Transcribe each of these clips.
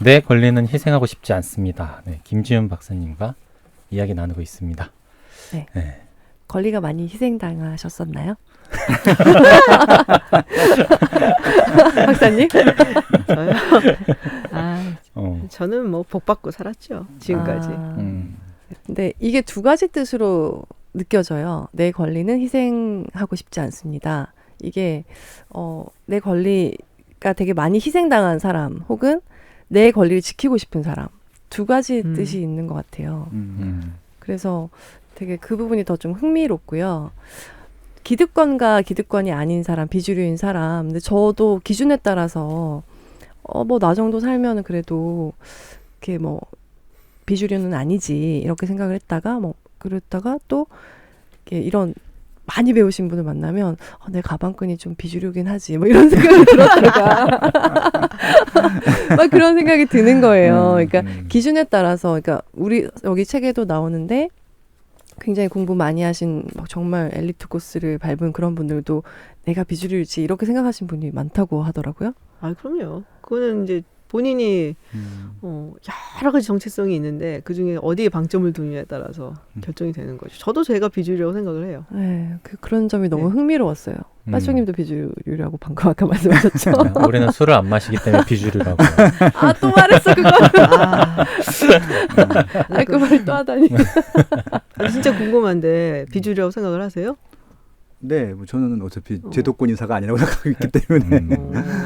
내 권리는 희생하고 싶지 않습니다. 네, 김지윤 박사님과 이야기 나누고 있습니다. 네. 네. 권리가 많이 희생당하셨었나요? 박사님? 저요? 저는 뭐 복 받고 살았죠. 지금까지. 근데 이게 두 가지 뜻으로 느껴져요. 내 권리는 희생하고 싶지 않습니다. 이게 내 권리가 되게 많이 희생당한 사람 혹은 내 권리를 지키고 싶은 사람 두 가지 뜻이 있는 것 같아요. 그래서 되게 그 부분이 더 좀 흥미롭고요. 기득권과 기득권이 아닌 사람, 비주류인 사람. 근데 저도 기준에 따라서 뭐 나 정도 살면은 그래도 이렇게 뭐 비주류는 아니지 이렇게 생각을 했다가 뭐 그랬다가 또 이렇게 이런 많이 배우신 분을 만나면 내 가방끈이 좀 비주류긴 하지 뭐 이런 생각이 들었다가 막 그런 생각이 드는 거예요. 그러니까 기준에 따라서 그러니까 우리 여기 책에도 나오는데 굉장히 공부 많이 하신 막 정말 엘리트 코스를 밟은 그런 분들도 내가 비주류일지 이렇게 생각하신 분이 많다고 하더라고요. 아, 그럼요. 그거는 이제 본인이 여러 가지 정체성이 있는데 그중에 어디에 방점을 두느냐에 따라서 결정이 되는 거죠. 저도 제가 비주류라고 생각을 해요. 네, 그런 점이 너무 흥미로웠어요. 빠쇼님도 비주류라고 방금 아까 말씀하셨죠? 우리는 술을 안 마시기 때문에 비주류라고. 또 말했어 그거. 그 말 또 하다니. 진짜 궁금한데 비주류라고 생각을 하세요? 네, 뭐 저는 어차피 제도권 인사가 아니라고 생각하고 있기 때문에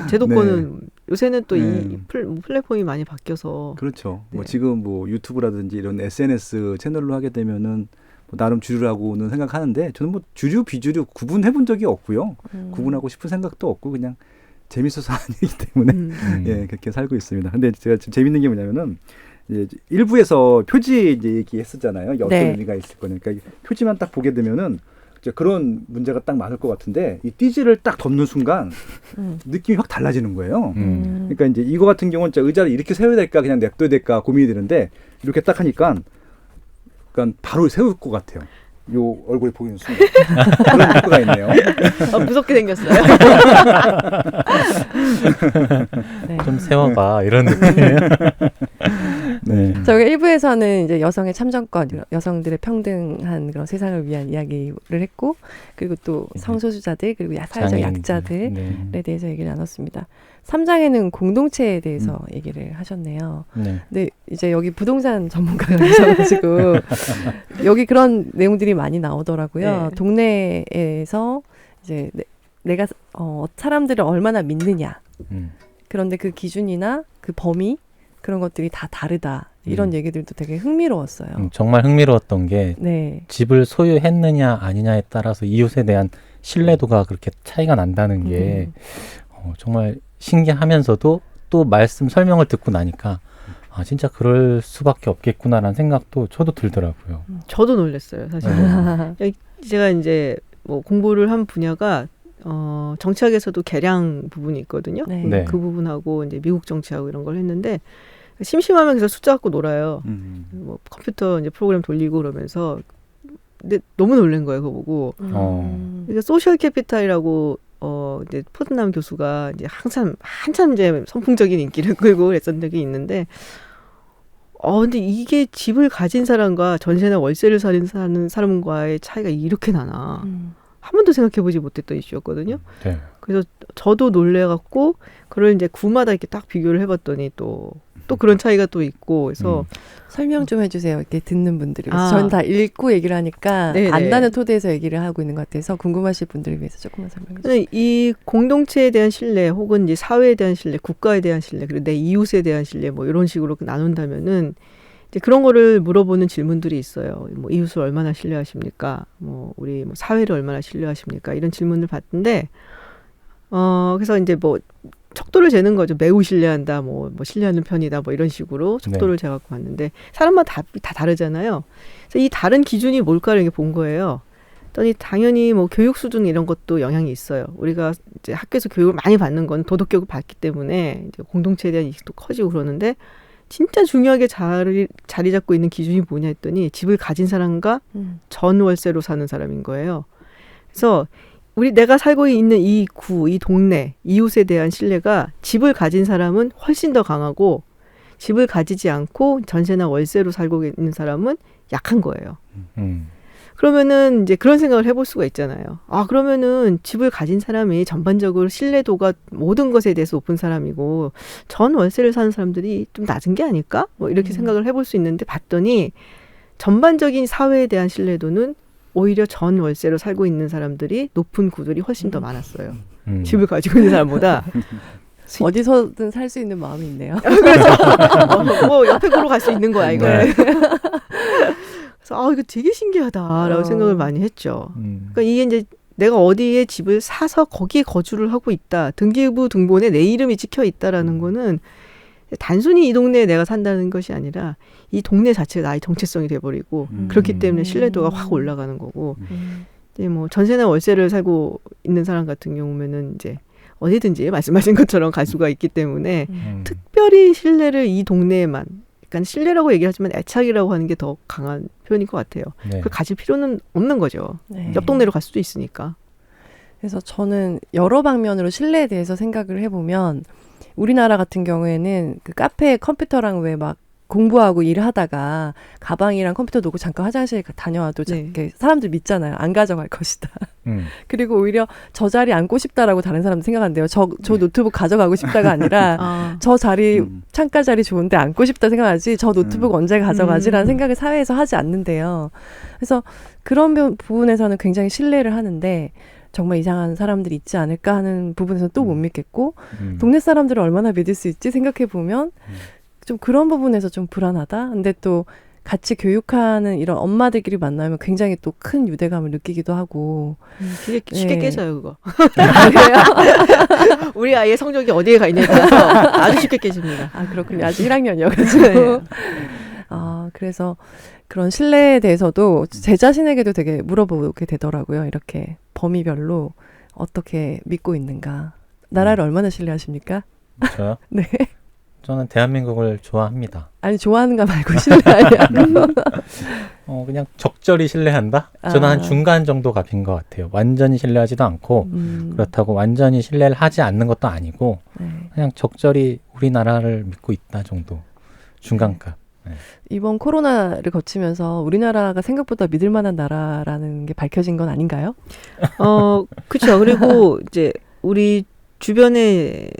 제도권은 요새는 또 이 플랫폼이 많이 바뀌어서 그렇죠. 네. 뭐 지금 뭐 유튜브라든지 이런 SNS 채널로 하게 되면은 뭐 나름 주류라고는 생각하는데 저는 뭐 주류 비주류 구분해본 적이 없고요. 구분하고 싶은 생각도 없고 그냥 재밌어서 하는 일이기 때문에 예, 그렇게 살고 있습니다. 근데 제가 지금 재밌는 게 뭐냐면은 이제 일부에서 표지 이제 얘기했었잖아요. 어떤 의미가 있을 거니까 그러니까 표지만 딱 보게 되면은 그런 문제가 딱 많을 것 같은데 이 띠지를 딱 덮는 순간 느낌이 확 달라지는 거예요. 그러니까 이제 이거 같은 경우는 진짜 의자를 이렇게 세워야 될까 그냥 냅둬야 될까 고민이 되는데 이렇게 딱 하니까 그러니까 바로 세울 것 같아요. 요 얼굴이 보이는 순간 그런 효과가 있네요. 무섭게 생겼어요. 네. 좀 세워봐 이런 느낌이에요. 네. 저희가 1부에서는 이제 여성의 참정권, 여성들의 평등한 그런 세상을 위한 이야기를 했고, 그리고 또 성소수자들 그리고 사회적 약자들에 대해서 얘기를 나눴습니다. 3장에는 공동체에 대해서 얘기를 하셨네요. 근데 이제 여기 부동산 전문가가 계셔가지고 여기 그런 내용들이 많이 나오더라고요. 동네에서 이제 내가 사람들을 얼마나 믿느냐. 그런데 그 기준이나 그 범위 그런 것들이 다 다르다. 이런 얘기들도 되게 흥미로웠어요. 정말 흥미로웠던 게 집을 소유했느냐 아니냐에 따라서 이웃에 대한 신뢰도가 그렇게 차이가 난다는 게 정말 신기하면서도 또 말씀 설명을 듣고 나니까 진짜 그럴 수밖에 없겠구나라는 생각도 저도 들더라고요. 저도 놀랐어요, 사실은. 제가 이제 뭐 공부를 한 분야가 정치학에서도 계량 부분이 있거든요. 네. 그 부분하고 이제 미국 정치하고 이런 걸 했는데 심심하면 그래서 숫자 갖고 놀아요. 뭐 컴퓨터 이제 프로그램 돌리고 그러면서 근데 너무 놀란 거예요, 그거 보고. 그러니까 소셜 캐피탈이라고 이제 포트남 교수가 이제 한참 이제 선풍적인 인기를 끌고 그랬던 적이 있는데, 근데 이게 집을 가진 사람과 전세나 월세를 사는 사람과의 차이가 이렇게 나나. 한 번도 생각해보지 못했던 이슈였거든요. 네. 그래서 저도 놀래갖고 그걸 이제 구마다 이렇게 딱 비교를 해봤더니 또 그런 차이가 또 있고 그래서 설명 좀 해주세요. 이렇게 듣는 분들이. 저는 다 읽고 얘기를 하니까 안다는 토대에서 얘기를 하고 있는 것 같아서 궁금하실 분들을 위해서 조금만 설명해 주세요. 이 공동체에 대한 신뢰 혹은 이제 사회에 대한 신뢰, 국가에 대한 신뢰, 그리고 내 이웃에 대한 신뢰 뭐 이런 식으로 나눈다면은 이제 그런 거를 물어보는 질문들이 있어요. 뭐 이웃을 얼마나 신뢰하십니까? 뭐 우리 뭐 사회를 얼마나 신뢰하십니까? 이런 질문을 받는데 그래서 이제 뭐 척도를 재는 거죠. 매우 신뢰한다, 뭐 신뢰하는 편이다, 뭐 이런 식으로 척도를 재갖고 왔는데 사람마다 다 다르잖아요. 그래서 이 다른 기준이 뭘까를 이렇게 본 거예요. 그랬더니 당연히 뭐 교육 수준 이런 것도 영향이 있어요. 우리가 이제 학교에서 교육을 많이 받는 건 도덕 교육을 받기 때문에 이제 공동체에 대한 인식도 커지고 그러는데 진짜 중요하게 자리 잡고 있는 기준이 뭐냐 했더니 집을 가진 사람과 전월세로 사는 사람인 거예요. 그래서 내가 살고 있는 이 구, 이 동네, 이웃에 대한 신뢰가 집을 가진 사람은 훨씬 더 강하고 집을 가지지 않고 전세나 월세로 살고 있는 사람은 약한 거예요. 그러면은 이제 그런 생각을 해볼 수가 있잖아요. 아, 그러면은 집을 가진 사람이 전반적으로 신뢰도가 모든 것에 대해서 높은 사람이고 전 월세를 사는 사람들이 좀 낮은 게 아닐까? 뭐 이렇게 생각을 해볼 수 있는데 봤더니 전반적인 사회에 대한 신뢰도는 오히려 전 월세로 살고 있는 사람들이 높은 구들이 훨씬 더 많았어요. 집을 가지고 있는 사람보다. 어디서든 살 수 있는 마음이 있네요. 그래서 뭐 옆에 보러 갈 수 있는 거야 이거. 네. 그래서 이거 되게 신기하다라고 생각을 많이 했죠. 그러니까 이게 이제 내가 어디에 집을 사서 거기에 거주를 하고 있다. 등기부 등본에 내 이름이 찍혀 있다라는 거는 단순히 이 동네에 내가 산다는 것이 아니라 이 동네 자체가 나의 정체성이 돼버리고 그렇기 때문에 신뢰도가 확 올라가는 거고 이제 뭐 전세나 월세를 살고 있는 사람 같은 경우면은 이제 어디든지 말씀하신 것처럼 갈 수가 있기 때문에 특별히 신뢰를 이 동네에만 약간 신뢰라고 얘기하지만 애착이라고 하는 게 더 강한 표현인 것 같아요. 네. 그걸 가질 필요는 없는 거죠. 네. 옆 동네로 갈 수도 있으니까. 그래서 저는 여러 방면으로 신뢰에 대해서 생각을 해보면 우리나라 같은 경우에는 그 카페에 컴퓨터랑 왜 막 공부하고 일을 하다가 가방이랑 컴퓨터 놓고 잠깐 화장실 다녀와도 네. 사람들 믿잖아요. 안 가져갈 것이다. 그리고 오히려 저 자리 앉고 싶다라고 다른 사람들 생각한대요. 저 노트북 가져가고 싶다가 아니라 저 자리 창가 자리 좋은데 앉고 싶다 생각하지 저 노트북 언제 가져가지라는 생각을 사회에서 하지 않는데요. 그래서 그런 부분에서는 굉장히 신뢰를 하는데 정말 이상한 사람들이 있지 않을까 하는 부분에서는 또 못 믿겠고 동네 사람들을 얼마나 믿을 수 있지 생각해 보면 좀 그런 부분에서 좀 불안하다. 근데 또 같이 교육하는 이런 엄마들끼리 만나면 굉장히 또 큰 유대감을 느끼기도 하고. 되게 쉽게 네. 깨져요 그거. 우리 아이의 성적이 어디에 가 있냐에 따라서 아주 쉽게 깨집니다. 아 그렇군요. 아직 1학년이어가지고. 그래서 그런 신뢰에 대해서도 제 자신에게도 되게 물어보게 되더라고요. 이렇게 범위별로 어떻게 믿고 있는가. 나라를 얼마나 신뢰하십니까? 저요? 네. 저는 대한민국을 좋아합니다. 아니 좋아하는가 말고 신뢰하냐고. 그냥 적절히 신뢰한다? 저는 한 중간 정도 값인 것 같아요. 완전히 신뢰하지도 않고 그렇다고 완전히 신뢰를 하지 않는 것도 아니고 네. 그냥 적절히 우리나라를 믿고 있다 정도. 중간값. 네. 이번 코로나를 거치면서 우리나라가 생각보다 믿을 만한 나라라는 게 밝혀진 건 아닌가요? 그렇죠. 그리고 이제 우리 주변에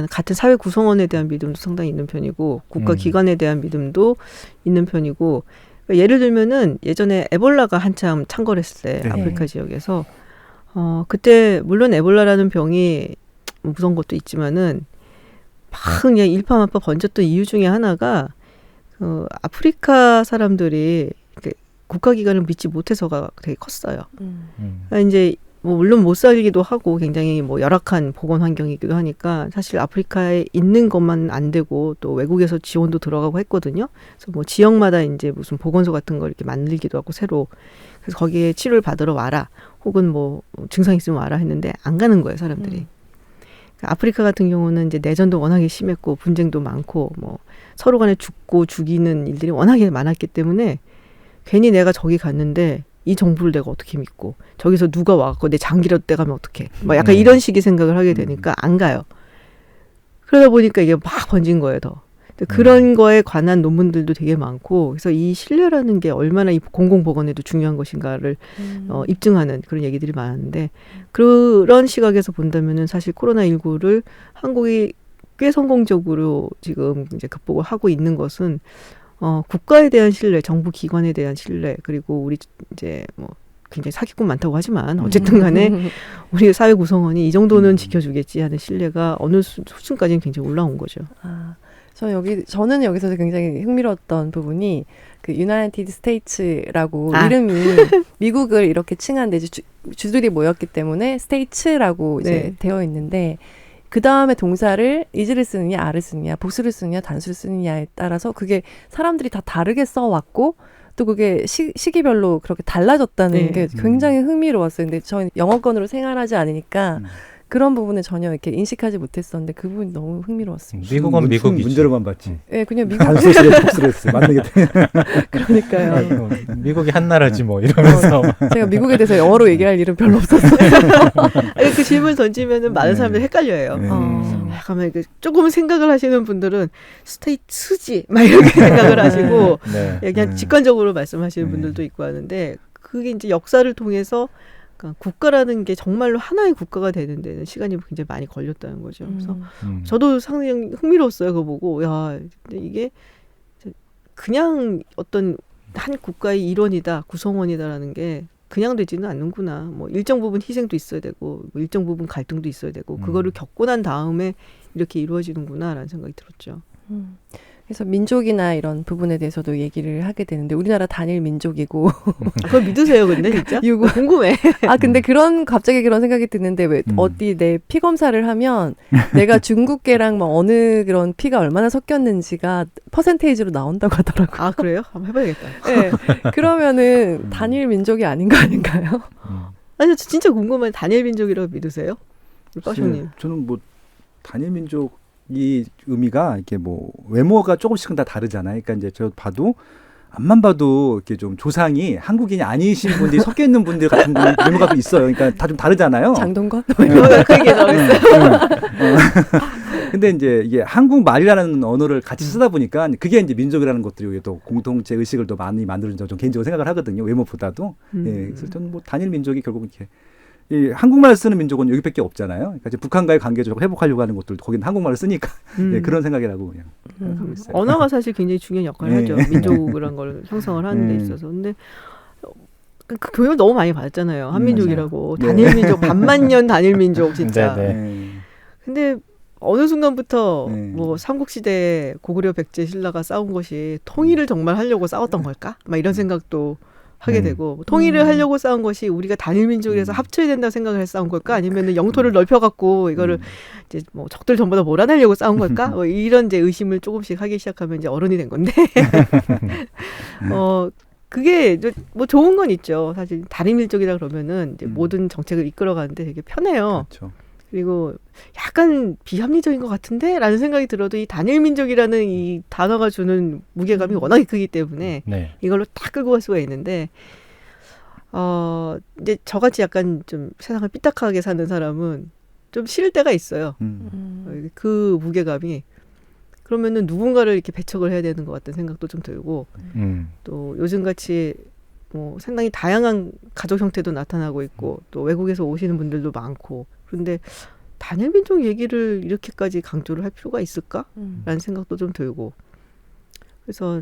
같은 사회 구성원에 대한 믿음도 상당히 있는 편이고 국가 기관에 대한 믿음도 있는 편이고 그러니까 예를 들면은 예전에 에볼라가 한참 창궐했을 때 네. 아프리카 지역에서 그때 물론 에볼라라는 병이 무서운 것도 있지만은 막 그냥 일파만파 번졌던 이유 중에 하나가 아프리카 사람들이 국가기관을 믿지 못해서가 되게 컸어요. 그러니까 이제 뭐 물론 못 살기도 하고 굉장히 뭐 열악한 보건 환경이기도 하니까 사실 아프리카에 있는 것만 안 되고 또 외국에서 지원도 들어가고 했거든요. 그래서 뭐 지역마다 이제 무슨 보건소 같은 걸 이렇게 만들기도 하고 새로 그래서 거기에 치료를 받으러 와라 혹은 뭐 증상 있으면 와라 했는데 안 가는 거예요 사람들이. 그러니까 아프리카 같은 경우는 이제 내전도 워낙에 심했고 분쟁도 많고 뭐 서로 간에 죽고 죽이는 일들이 워낙에 많았기 때문에 괜히 내가 저기 갔는데 이 정부를 내가 어떻게 믿고 저기서 누가 와갖고 내 장기라도 떼가면 어떡해 뭐 약간 이런 식의 생각을 하게 되니까 안 가요. 그러다 보니까 이게 막 번진 거예요 더. 그런 거에 관한 논문들도 되게 많고 그래서 이 신뢰라는 게 얼마나 이 공공보건에도 중요한 것인가를 입증하는 그런 얘기들이 많은데 그런 시각에서 본다면은 사실 코로나19를 한국이 꽤 성공적으로 지금 이제 극복을 하고 있는 것은 국가에 대한 신뢰, 정부 기관에 대한 신뢰, 그리고 우리 이제 뭐 굉장히 사기꾼 많다고 하지만 어쨌든 간에 우리 사회 구성원이 이 정도는 지켜주겠지 하는 신뢰가 어느 수준까지는 굉장히 올라온 거죠. 저는 여기서 굉장히 흥미로웠던 부분이 그 유나이티드 스테이츠라고 이름이 미국을 이렇게 칭한데 이제 주들이 모였기 때문에 스테이츠라고 이제 되어 있는데 그 다음에 동사를 is를 쓰느냐, are를 쓰느냐, 복수를 쓰느냐, 단수를 쓰느냐에 따라서 그게 사람들이 다 다르게 써왔고 또 그게 시기별로 그렇게 달라졌다는 게 굉장히 흥미로웠어요. 근데 저는 영어권으로 생활하지 않으니까 그런 부분을 전혀 이렇게 인식하지 못했었는데 그 부분이 너무 흥미로웠습니다. 미국은 미국이지. 문제로만 봤지. 네, 그냥 미국 단소스레 폭스레스 맞는 게 그러니까요. 미국이 한 나라지 뭐 이러면서 제가 미국에 대해서 영어로 얘기할 일은 별로 없었어요. 아니, 그 질문 던지면은 많은 네. 사람들이 헷갈려요. 네. 가만 조금 생각을 하시는 분들은 스테이트지 막 이렇게 생각을 하시고 네. 그냥 직관적으로 말씀하시는 네. 분들도 있고 하는데 그게 이제 역사를 통해서 그러니까 국가라는 게 정말로 하나의 국가가 되는 데는 시간이 굉장히 많이 걸렸다는 거죠. 그래서 저도 상당히 흥미로웠어요. 그거 보고 야, 근데 이게 그냥 어떤 한 국가의 일원이다, 구성원이다라는 게 그냥 되지는 않는구나. 뭐 일정 부분 희생도 있어야 되고, 뭐 일정 부분 갈등도 있어야 되고, 그거를 겪고 난 다음에 이렇게 이루어지는구나라는 생각이 들었죠. 그래서 민족이나 이런 부분에 대해서도 얘기를 하게 되는데 우리나라 단일 민족이고 그걸 믿으세요, 근데 진짜? 이거 궁금해. 아 근데 갑자기 그런 생각이 드는데 왜 어디 내 피 검사를 하면 내가 중국계랑 뭐 어느 그런 피가 얼마나 섞였는지가 퍼센테이지로 나온다고 하더라고요. 아 그래요? 한번 해봐야겠다. 네. 그러면은 단일 민족이 아닌 거 아닌가요? 아니 저 진짜 궁금한 단일 민족이라고 믿으세요? 빠쇼님. 저는 뭐 단일 민족 이 의미가 이렇게 뭐 외모가 조금씩은 다 다르잖아요. 그러니까 이제 저 봐도 앞만 봐도 이렇게 좀 조상이 한국인이 아니신 분들이 섞여 있는 분들 같은 외모가 또 있어요. 그러니까 다 좀 다르잖아요. 장동건? 그 얘기 나왔어요. 근데 이제 이게 한국말이라는 언어를 같이 쓰다 보니까 그게 이제 민족이라는 것들이 또 공동체 의식을 더 많이 만드는 좀 개인적으로 생각을 하거든요. 외모보다도. 예, 그래서 저는 뭐 단일 민족이 결국 이렇게 이 한국말 쓰는 민족은 여기밖에 없잖아요. 그러니까 이제 북한과의 관계를 좀 회복하려고 하는 것들도 거기는 한국말을 쓰니까 예, 그런 생각이라고 그냥 생각하고 있어요. 언어가 사실 굉장히 중요한 역할을 네. 하죠. 민족이라는 걸 형성을 하는 데 있어서. 근데 그 교육을 너무 많이 받았잖아요. 한민족이라고. 네. 단일 민족, 반만년 단일 민족 진짜. 네, 네. 근데 어느 순간부터 네. 뭐 삼국시대 고구려 백제 신라가 싸운 것이 통일을 정말 하려고 싸웠던 걸까? 막 이런 생각도 하게 되고 통일을 하려고 싸운 것이 우리가 단일 민족이라서 합쳐야 된다고 생각을 해서 싸운 걸까? 아니면 영토를 넓혀갖고 이거를 이제 뭐 적들 전부 다 몰아내려고 싸운 걸까? 뭐 이런 이제 의심을 조금씩 하기 시작하면 이제 어른이 된 건데 그게 뭐 좋은 건 있죠. 사실 단일 민족이라 그러면은 이제 모든 정책을 이끌어가는데 되게 편해요. 그렇죠. 그리고 약간 비합리적인 것 같은데? 라는 생각이 들어도 이 단일 민족이라는 이 단어가 주는 무게감이 워낙에 크기 때문에 네. 이걸로 딱 끌고 갈 수가 있는데 이제 저같이 약간 좀 세상을 삐딱하게 사는 사람은 좀 싫을 때가 있어요. 그 무게감이. 그러면은 누군가를 이렇게 배척을 해야 되는 것 같다는 생각도 좀 들고 또 요즘같이 뭐 상당히 다양한 가족 형태도 나타나고 있고 또 외국에서 오시는 분들도 많고 그런데 단일 민족 얘기를 이렇게까지 강조를 할 필요가 있을까라는 생각도 좀 들고 그래서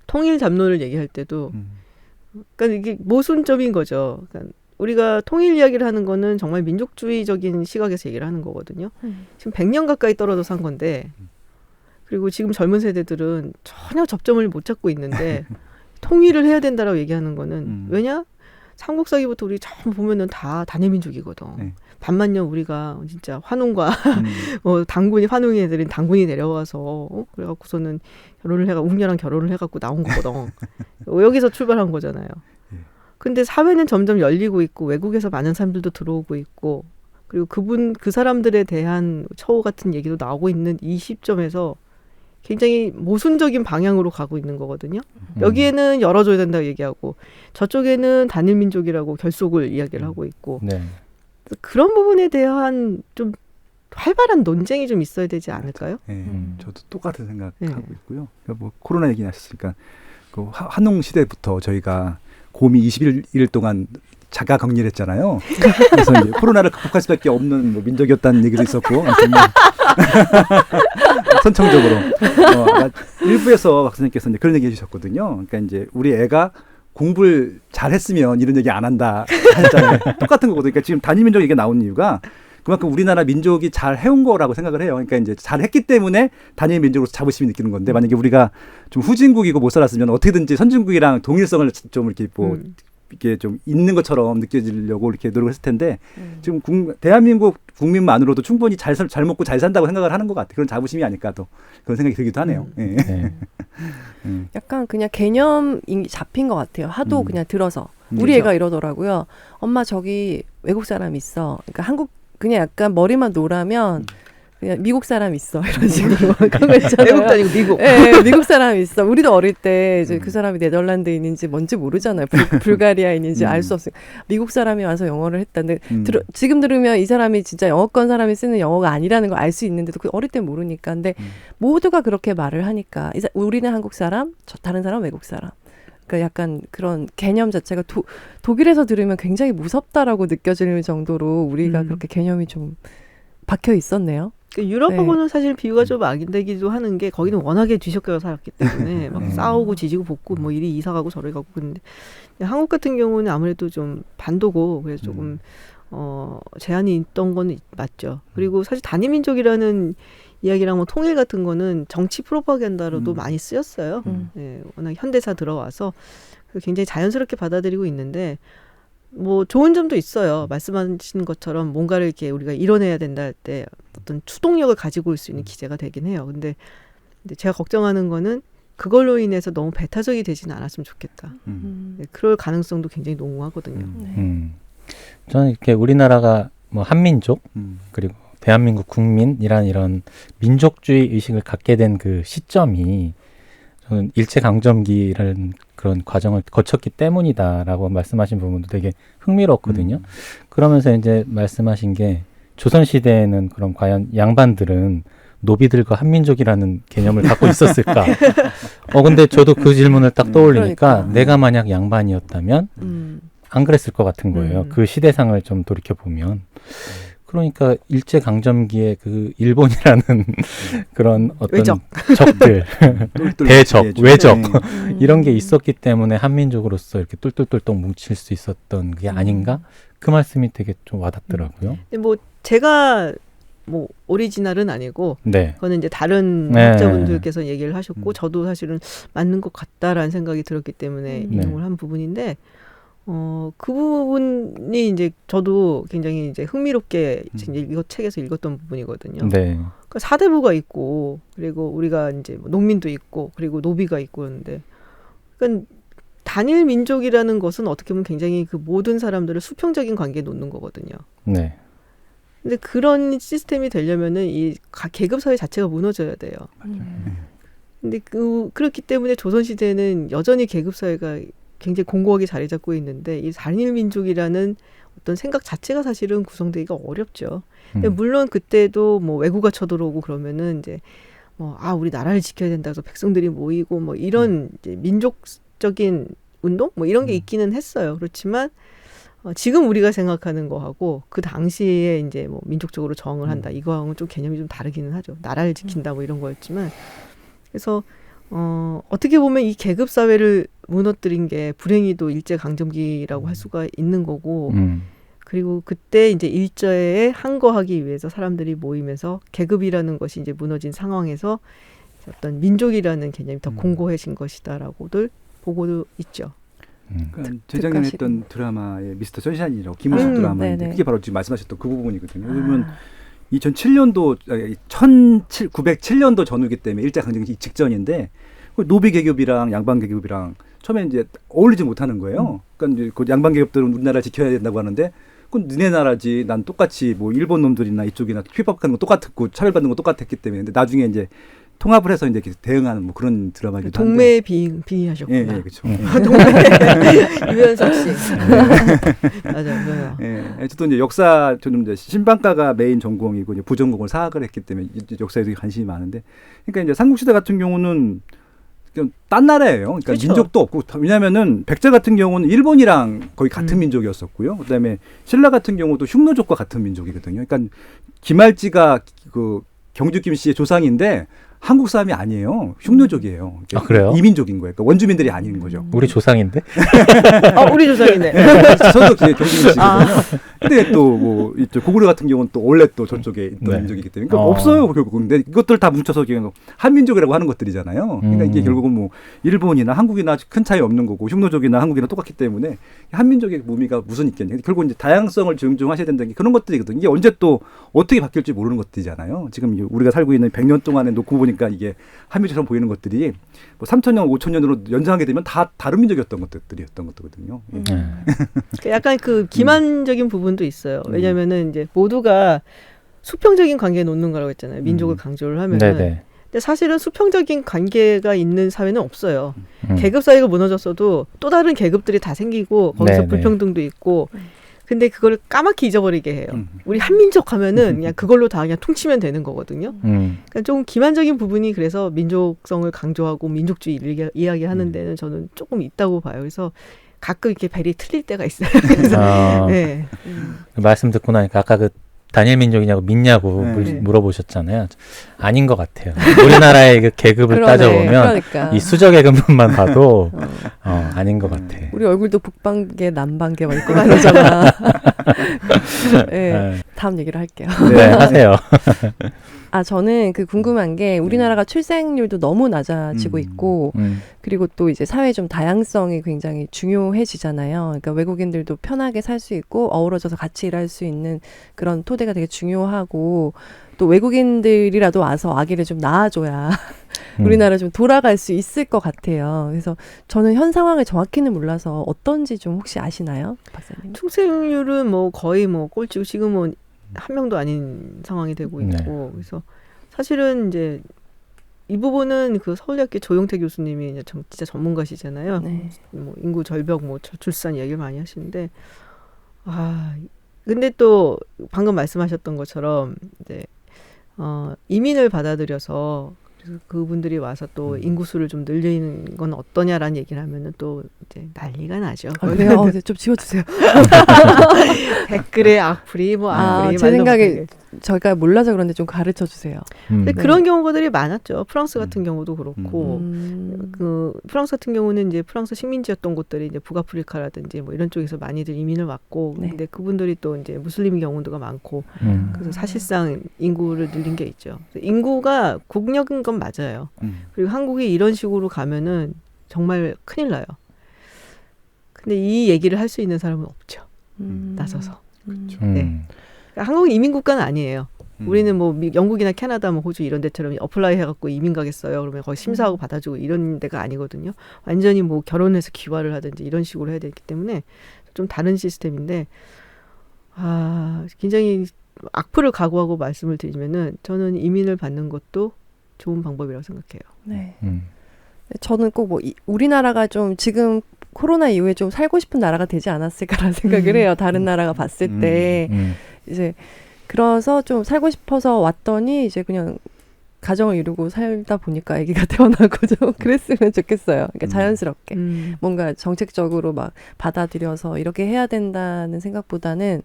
통일 담론을 얘기할 때도 그러니까 이게 모순점인 거죠. 그러니까 우리가 통일 이야기를 하는 거는 정말 민족주의적인 시각에서 얘기를 하는 거거든요. 지금 100년 가까이 떨어져 산 건데 그리고 지금 젊은 세대들은 전혀 접점을 못 잡고 있는데 통일을 해야 된다라고 얘기하는 거는 왜냐? 삼국사기부터 우리 처음 보면은 다 단일 민족이거든. 네. 반만년 우리가 진짜 환웅과 단군이 환웅이 애들은 단군이 내려와서 그래갖고서는 결혼을 해가 웅녀랑 결혼을 해갖고 나온 거거든. 여기서 출발한 거잖아요. 근데 사회는 점점 열리고 있고 외국에서 많은 사람들도 들어오고 있고 그리고 그 사람들에 대한 처우 같은 얘기도 나오고 있는 이 시점에서 굉장히 모순적인 방향으로 가고 있는 거거든요. 여기에는 열어줘야 된다고 얘기하고 저쪽에는 단일 민족이라고 결속을 이야기를 하고 있고 네. 그런 부분에 대한 좀 활발한 논쟁이 좀 있어야 되지 않을까요? 네, 저도 똑같은 생각하고 네. 있고요. 그러니까 뭐 코로나 얘기 하셨으니까 그 한웅 시대부터 저희가 곰이 21일 동안 자가 격리했잖아요. 그래서 이제 코로나를 극복할 수밖에 없는 뭐 민족이었다는 얘기도 있었고, 선천적으로 일부에서 박사님께서 이제 그런 얘기 해주셨거든요. 그러니까 이제 우리 애가 공부를 잘했으면 이런 얘기 안 한다 하잖아요. 똑같은 거거든요. 그러니까 지금 단일 민족 얘기가 나온 이유가 그만큼 우리나라 민족이 잘 해온 거라고 생각을 해요. 그러니까 이제 잘했기 때문에 단일 민족으로 자부심이 느끼는 건데 만약에 우리가 좀 후진국이고 못 살았으면 어떻게든지 선진국이랑 동일성을 좀 이렇게 뭐 이게 좀 있는 것처럼 느껴지려고 이렇게 노력했을 텐데 지금 대한민국 국민만으로도 충분히 잘 먹고 잘 산다고 생각을 하는 것 같아요. 그런 자부심이 아닐까 또 그런 생각이 들기도 하네요. 네. 약간 그냥 개념이 잡힌 것 같아요. 하도 그냥 들어서 우리 애가 이러더라고요. 엄마 저기 외국 사람 있어. 그러니까 한국 그냥 약간 머리만 노라면 그냥 미국 사람 있어 이런 식으로 그런 거 있잖아요. 외국도 아니고 미국. 네, 미국 사람 있어. 우리도 어릴 때 이제 그 사람이 네덜란드인인지 뭔지 모르잖아요. 불가리아인인지 알 수 없어요. 미국 사람이 와서 영어를 했다는데 지금 들으면 이 사람이 진짜 영어권 사람이 쓰는 영어가 아니라는 걸 알 수 있는데도 그 어릴 때 모르니까. 근데 모두가 그렇게 말을 하니까 우리는 한국 사람, 다른 사람 외국 사람. 그러니까 약간 그런 개념 자체가 독일에서 들으면 굉장히 무섭다라고 느껴질 정도로 우리가 그렇게 개념이 좀 박혀 있었네요. 유럽하고는 사실 비유가 좀 악인되기도 하는 게 거기는 워낙에 뒤섞여 살았기 때문에 막 싸우고 지지고 볶고 뭐 이리 이사 가고 저리 가고 그런데 한국 같은 경우는 아무래도 좀 반도고 그래서 조금 제한이 있던 건 맞죠. 그리고 사실 단일민족이라는 이야기랑 뭐 통일 같은 거는 정치 프로파간다로도 많이 쓰였어요. 네, 워낙 현대사 들어와서 굉장히 자연스럽게 받아들이고 있는데 뭐 좋은 점도 있어요. 말씀하신 것처럼 뭔가를 이렇게 우리가 이뤄내야 된다 할 때 어떤 추동력을 가지고 올 수 있는 기제가 되긴 해요. 근데 제가 걱정하는 거는 그걸로 인해서 너무 배타적이 되지는 않았으면 좋겠다. 네, 그럴 가능성도 굉장히 농후하거든요. 저는 이렇게 우리나라가 뭐 한민족 그리고 대한민국 국민이란 이런 민족주의 의식을 갖게 된 그 시점이 저는 일제강점기라는 그런 과정을 거쳤기 때문이다라고 말씀하신 부분도 되게 흥미롭거든요. 그러면서 이제 말씀하신 게 조선시대에는 그럼 과연 양반들은 노비들과 한민족이라는 개념을 갖고 있었을까? 근데 저도 그 질문을 딱 떠올리니까 그러니까. 내가 만약 양반이었다면 안 그랬을 것 같은 거예요. 그 시대상을 좀 돌이켜보면. 그러니까 일제강점기에 그 일본이라는 그런 어떤 외적. 적들, 대적, 외적 이런 게 있었기 때문에 한민족으로서 이렇게 똘똘똘똘 뭉칠 수 있었던 게 아닌가? 그 말씀이 되게 좀 와닿더라고요. 근데 뭐 제가 뭐 오리지널은 아니고 네. 그거는 이제 다른 학자분들께서 얘기를 하셨고 저도 사실은 맞는 것 같다라는 생각이 들었기 때문에 인용을 한 부분인데 그 부분이 이제 저도 굉장히 이제 흥미롭게 이제 이거 책에서 읽었던 부분이거든요. 네. 그러니까 사대부가 있고 그리고 우리가 이제 뭐 농민도 있고 그리고 노비가 있고 그런데 그러니까 단일 민족이라는 것은 어떻게 보면 굉장히 그 모든 사람들을 수평적인 관계에 놓는 거거든요. 네. 근데 그런 시스템이 되려면은 이 계급 사회 자체가 무너져야 돼요. 근데 그렇기 때문에 조선 시대는 여전히 계급 사회가 굉장히 공고하게 자리 잡고 있는데 이 단일 민족이라는 어떤 생각 자체가 사실은 구성되기가 어렵죠. 근데 물론 그때도 뭐 외구가 쳐들어오고 그러면은 이제 우리 나라를 지켜야 된다 해서 백성들이 모이고 뭐 이런 이제 민족적인 운동 뭐 이런 게 있기는 했어요. 그렇지만 지금 우리가 생각하는 거하고 그 당시에 이제 뭐 민족적으로 정을 한다 이거하고는 좀 개념이 좀 다르기는 하죠. 나라를 지킨다 뭐 이런 거였지만 그래서 어떻게 보면 이 계급 사회를 무너뜨린 게 불행히도 일제강점기라고 할 수가 있는 거고 그리고 그때 이제 일제에 항거하기 위해서 사람들이 모이면서 계급이라는 것이 이제 무너진 상황에서 어떤 민족이라는 개념이 더 공고해진 것이다라고들 보고도 있죠. 그러니까 재작년에 했던 드라마의 미스터 선샤인이라고 김우수 드라마인데 그게 바로 지금 말씀하셨던 그 부분이거든요. 그러면 2007년도 1907년도 전후기 때문에 일제강점기 직전인데 노비 계급이랑 양반 계급이랑 처음에 이제 어울리지 못하는 거예요. 그러니까 이제 그 양반 계급들은 우리나라 지켜야 된다고 하는데 그건 너네 나라지. 난 똑같이 뭐 일본 놈들이나 이쪽이나 핍박하는 거 똑같았고 차별받는 거 똑같았기 때문에 근데 나중에 이제 통합을 해서 이제 대응하는 뭐 그런 드라마이기도 한데. 동매에 빙의하셨구나. 예, 그렇죠. 동매 유현석 씨. 맞아요. 예, 어쨌든 이제 역사 저는 이제 신방과가 메인 전공이고 이제 부전공을 사학을 했기 때문에 역사에 되게 관심이 많은데, 그러니까 이제 삼국시대 같은 경우는 딴 나라예요. 그러니까 그렇죠. 민족도 없고 왜냐하면은 백제 같은 경우는 일본이랑 거의 같은 민족이었었고요. 그다음에 신라 같은 경우도 흉노족과 같은 민족이거든요. 그러니까 김할지가 그 경주 김씨의 조상인데. 한국 사람이 아니에요. 흉노족이에요. 아, 그래요? 이민족인 거예요. 그러니까 원주민들이 아닌 거죠. 우리 조상인데? 우리 조상이네. 저도 경주 김씨거든요. 근데 또 뭐 이쪽 고구려 같은 경우는 또 원래 또 저쪽에 있던 민족이기 때문에 그러니까 없어요 결국은. 근데 이것들 다 뭉쳐서 그냥 한민족이라고 하는 것들이잖아요. 그러니까 이게 결국은 뭐 일본이나 한국이나 큰 차이 없는 거고 흉노족이나 한국이나 똑같기 때문에 한민족의 의미가 무슨 있겠냐. 결국 이제 다양성을 존중하셔야 된다는 게 그런 것들이거든요. 이게 언제 또 어떻게 바뀔지 모르는 것들이잖아요. 지금 우리가 살고 있는 100년 동안의 놓고 보니 보니까 이게 한민족처럼 보이는 것들이 뭐 3,000년, 5,000년으로 연장하게 되면 다 다른 민족이었던 것들이었던 것거든요. 약간 그 기만적인 부분도 있어요. 왜냐면은 이제 모두가 수평적인 관계에 놓는 거라고 했잖아요. 민족을 강조를 하면은. 네네. 근데 사실은 수평적인 관계가 있는 사회는 없어요. 계급 사회가 무너졌어도 또 다른 계급들이 다 생기고 거기서 네네. 불평등도 있고. 근데 그걸 까맣게 잊어버리게 해요. 우리 한민족 하면은 그냥 그걸로 다 그냥 퉁치면 되는 거거든요. 그러니까 좀 기만적인 부분이 그래서 민족성을 강조하고 민족주의 이야기하는 데는 저는 조금 있다고 봐요. 그래서 가끔 이렇게 벨이 틀릴 때가 있어요. 그래서 네. 말씀 듣고 나니까 아까 그 단일 민족이냐고 믿냐고 네. 물어보셨잖아요. 아닌 것 같아요. 우리나라의 그 계급을 그러네. 따져보면 그러니까. 이 수저 계급만 봐도 아닌 것 같아. 우리 얼굴도 북방계, 남방계 막 있고 그러잖아. 네, 다음 얘기를 할게요. 네, 하세요. 저는 그 궁금한 게 우리나라가 출생률도 너무 낮아지고 있고 그리고 또 이제 사회 좀 다양성이 굉장히 중요해지잖아요. 그러니까 외국인들도 편하게 살 수 있고 어우러져서 같이 일할 수 있는 그런 토대가 되게 중요하고 또 외국인들이라도 와서 아기를 좀 낳아줘야 우리나라 좀 돌아갈 수 있을 것 같아요. 그래서 저는 현 상황을 정확히는 몰라서 어떤지 좀 혹시 아시나요, 박사님? 출생률은 뭐 거의 뭐 꼴찌고 지금은 한 명도 아닌 상황이 되고 있고 그래서 사실은 이제 이 부분은 그 서울대학교 조용태 교수님이 이제 진짜 전문가시잖아요. 네. 뭐 인구 절벽, 뭐 저출산 얘기를 많이 하시는데 근데 또 방금 말씀하셨던 것처럼 이제 이민을 받아들여서 그래서 그분들이 와서 또 인구수를 좀 늘리는 건 어떠냐라는 얘기를 하면은 또 이제 난리가 나죠. 그래요? 좀 지워주세요. 댓글에 악플이 뭐 악플이 제 생각에 저희가 몰라서 그런데 좀 가르쳐 주세요. 근데 그런 경우들이 많았죠. 프랑스 같은 경우도 그렇고 그 프랑스 같은 경우는 이제 프랑스 식민지였던 곳들이 이제 북아프리카라든지 뭐 이런 쪽에서 많이들 이민을 왔고 근데 그분들이 또 이제 무슬림 경우도가 많고 그래서 사실상 인구를 늘린 게 있죠. 인구가 국력인 건 맞아요. 그리고 한국이 이런 식으로 가면은 정말 큰일 나요. 근데 이 얘기를 할 수 있는 사람은 없죠. 나서서. 네. 그러니까 한국은 이민국가는 아니에요. 우리는 뭐 영국이나 캐나다, 뭐 호주 이런 데처럼 어플라이 해갖고 이민 가겠어요. 그러면 거기 심사하고 받아주고 이런 데가 아니거든요. 완전히 뭐 결혼해서 귀화를 하든지 이런 식으로 해야 되기 때문에 좀 다른 시스템인데 굉장히 악플을 각오하고 말씀을 드리면은 저는 이민을 받는 것도 좋은 방법이라고 생각해요. 네. 저는 꼭 뭐 우리나라가 좀 지금 코로나 이후에 좀 살고 싶은 나라가 되지 않았을까라는 생각을 해요. 다른 나라가 봤을 때 이제 그래서 좀 살고 싶어서 왔더니 이제 그냥 가정을 이루고 살다 보니까 아기가 태어나고 좀 그랬으면 좋겠어요. 그러니까 자연스럽게 뭔가 정책적으로 막 받아들여서 이렇게 해야 된다는 생각보다는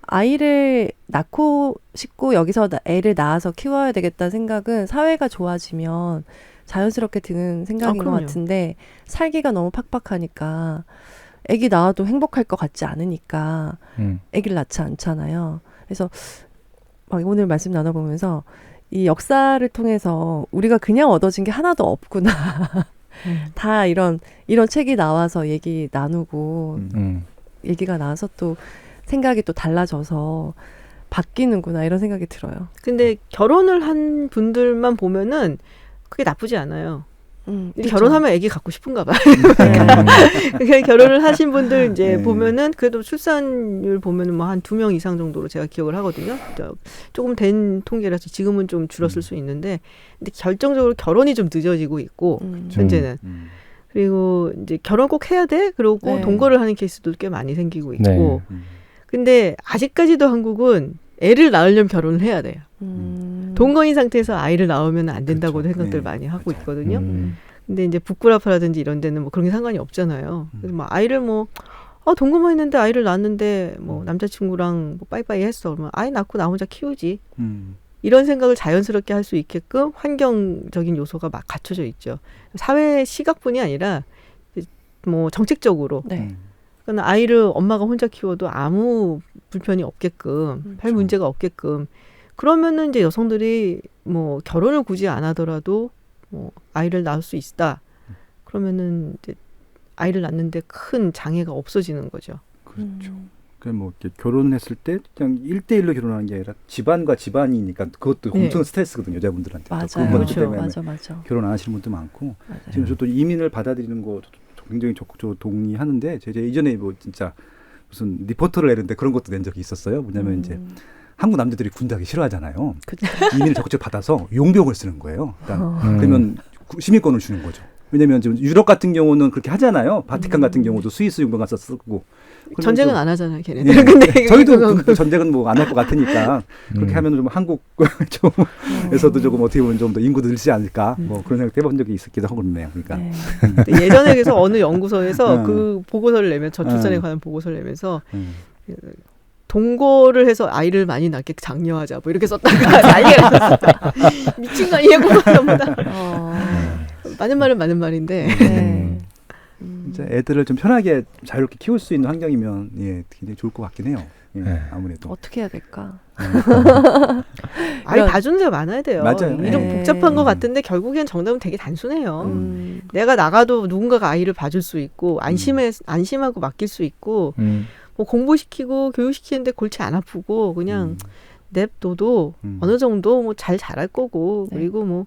아이를 낳고 싶고 여기서 애를 낳아서 키워야 되겠다는 생각은 사회가 좋아지면 자연스럽게 드는 생각인 것 같은데 살기가 너무 팍팍하니까 애기 낳아도 행복할 것 같지 않으니까 애기를 낳지 않잖아요. 그래서 막 오늘 말씀 나눠보면서 이 역사를 통해서 우리가 그냥 얻어진 게 하나도 없구나. 다 이런 책이 나와서 얘기 나누고 얘기가 나와서 또 생각이 또 달라져서 바뀌는구나 이런 생각이 들어요. 근데 결혼을 한 분들만 보면은 그게 나쁘지 않아요. 그렇죠. 결혼하면 애기 갖고 싶은가 봐. 결혼을 하신 분들 이제 보면은 그래도 출산율 보면은 뭐 한 2명 이상 정도로 제가 기억을 하거든요. 조금 된 통계라서 지금은 좀 줄었을 수 있는데 근데 결정적으로 결혼이 좀 늦어지고 있고 현재는. 그리고 이제 결혼 꼭 해야 돼? 그러고 동거를 하는 케이스도 꽤 많이 생기고 있고. 근데 아직까지도 한국은 애를 낳으려면 결혼을 해야 돼요. 동거인 상태에서 아이를 낳으면 안 된다고도 생각들 많이 하고 있거든요. 근데 이제 북구라파라든지 이런 데는 뭐 그런 게 상관이 없잖아요. 그래서 뭐 아이를 뭐 동거만 했는데 아이를 낳았는데 뭐 남자친구랑 뭐 빠이빠이 했어. 그러면 아이 낳고 나 혼자 키우지. 이런 생각을 자연스럽게 할 수 있게끔 환경적인 요소가 막 갖춰져 있죠. 사회 시각뿐이 아니라 뭐 정책적으로. 그러니까 아이를 엄마가 혼자 키워도 아무 불편이 없게끔, 별 문제가 없게끔. 그러면은 이제 여성들이 뭐 결혼을 굳이 안 하더라도 뭐 아이를 낳을 수 있다. 그러면은 이제 아이를 낳는데 큰 장애가 없어지는 거죠. 그렇죠. 그러니까 뭐 이렇게 결혼했을 때 그냥 1대1로 결혼하는 게 아니라 집안과 집안이니까 그것도 엄청 스트레스거든요, 여자분들한테. 맞아요. 그렇죠. 때문에 맞아. 결혼 안 하시는 분도 많고. 맞아요. 지금 저도 이민을 받아들이는 거 굉장히 적극적으로 동의하는데 제가 이전에 뭐 진짜 무슨 리포터를 내는데 그런 것도 낸 적이 있었어요. 뭐냐면 이제 한국 남자들이 군대 가기 싫어하잖아요. 이민을 적극적으로 받아서 용병을 쓰는 거예요. 그러면 시민권을 주는 거죠. 왜냐면 지금 유럽 같은 경우는 그렇게 하잖아요. 바티칸 같은 경우도 스위스 용병 가서 쓰고. 전쟁은 안 하잖아요, 걔네들. 근데 저희도 그 전쟁은 뭐 안 할 것 같으니까 그렇게 하면 좀 한국 쪽에서도 조금 어떻게 보면 좀 더 인구도 늘지 않을까 뭐 그런 생각 해본 적이 있었기도 하고 그러네요. 그러니까 예전에 그래서 어느 연구소에서 그 보고서를 내면 저출산에 관한 보고서를 내면서 동거를 해서 아이를 많이 낳게 장려하자 뭐 이렇게 썼다가 난리가 났었어요. 미친 거 아니냐고 전부 다. 맞는 말은 맞는 말인데. 진짜 애들을 좀 편하게 자유롭게 키울 수 있는 환경이면 굉장히 좋을 것 같긴 해요. 아무래도 어떻게 해야 될까? 아이 봐주는 데가 많아야 돼요. 맞아요. 이런 복잡한 것 같은데 결국엔 정답은 되게 단순해요. 내가 나가도 누군가가 아이를 봐줄 수 있고 안심하고 맡길 수 있고 뭐 공부시키고 교육시키는데 골치 안 아프고 그냥 냅둬도 어느 정도 뭐 잘 자랄 거고 그리고 뭐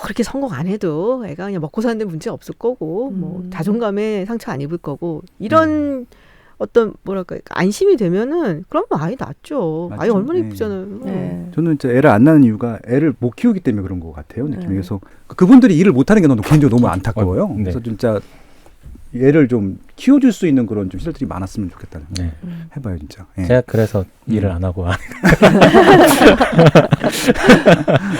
그렇게 성공 안 해도 애가 그냥 먹고 사는데 문제 없을 거고 뭐 자존감에 상처 안 입을 거고 이런 어떤 뭐랄까 안심이 되면은 그러면 아이 낫죠. 아이 얼마나 이쁘잖아요. 저는 진짜 애를 안 낳는 이유가 애를 못 키우기 때문에 그런 것 같아요. 느낌이. 그래서 그분들이 일을 못하는 게 개인적으로 너무 안타까워요. 그래서 진짜 얘를 좀 키워줄 수 있는 그런 좀 시설들이 많았으면 좋겠다는 생각 해봐요, 진짜. 제가 그래서 일을 안 하고